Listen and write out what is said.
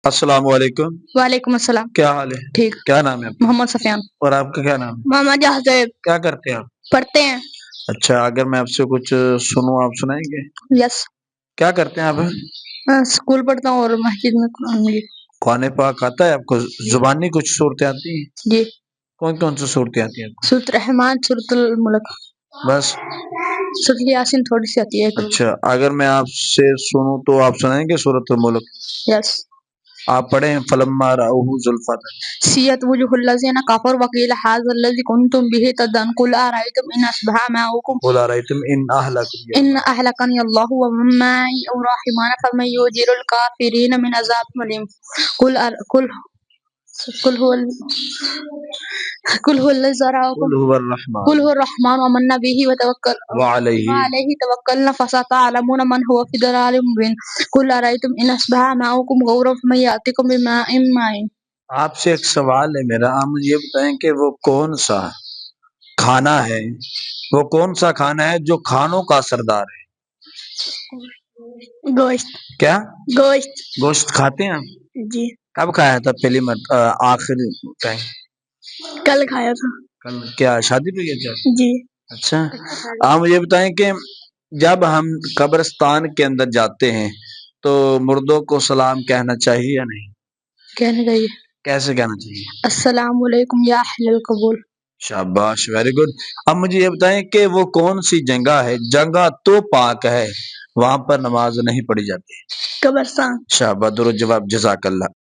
السلام علیکم، وعلیکم السلام. کیا حال ہے؟ ٹھیک. کیا نام ہے آپ کا؟ محمد سفیان. اور آپ کا کیا نام ہے؟ محمد جہاز. کیا کرتے ہیں آپ؟ پڑھتے ہیں. اچھا، اگر میں آپ سے کچھ سنوں آپ سنائیں گے؟ یس. کیا کرتے ہیں آپ؟ اسکول پڑھتا ہوں اور مسجد میں قرآن مجید. قرآن پاک آتا ہے آپ کو؟ زبانی کچھ صورتیں آتی ہیں؟ جی. کون کون سی صورتیں آتی ہیں آپ کو؟ سورۃ الرحمن، سورۃ الملک، بس؟ سورۃ یاسین تھوڑی سی آتی ہے. اچھا، اگر میں آپ سے سنوں تو آپ سنائیں گے سورۃ الملک؟ یس. آپ پڑھیں. فلما رأوہ زلفۃ سیئت وجوہ الذین کفروا وقیل ھذا الذی کنتم بہ تدعون قل ارأیتم ان اصبح ماؤکم قل أرأيتم إن أهلكني الله ومن معي أو راحمان فمن يجير الكافرين من عذاب أليم. قل هو الذي ذرأكم قل هو الرحمن قل هو الرحمن آمنا به وعليه توكلنا فستعلمون من هو في ضلال مبين. قل أرأيتم إن أصبح ماؤكم غورا فمن يأتيكم بماء معين. آپ سے ایک سوال ہے میرا، آپ مجھے یہ بتائیں کہ وہ کون سا کھانا ہے، وہ کون سا کھانا ہے جو کھانوں کا سردار ہے؟ گوشت. کیا؟ گوشت. گوشت کھاتے ہیں آپ؟ جی. کب کھایا تھا پہلی مرتبہ؟ آخری ٹائم کل کھایا تھا. کل؟ کیا شادی پہ گئے تھے؟ جی. اچھا، آپ مجھے بتائیں کہ جب ہم قبرستان کے اندر جاتے ہیں تو مردوں کو سلام کہنا چاہیے یا نہیں؟ کہنا چاہیے. کیسے کہنا چاہیے؟ السلام علیکم یا اہل القبول. شاباش، ویری گڈ. اب مجھے یہ بتائیں کہ وہ کون سی جگہ ہے، جگہ تو پاک ہے، وہاں پر نماز نہیں پڑھی جاتی؟ قبرستان. شاباش، درست جواب، جزاک اللہ.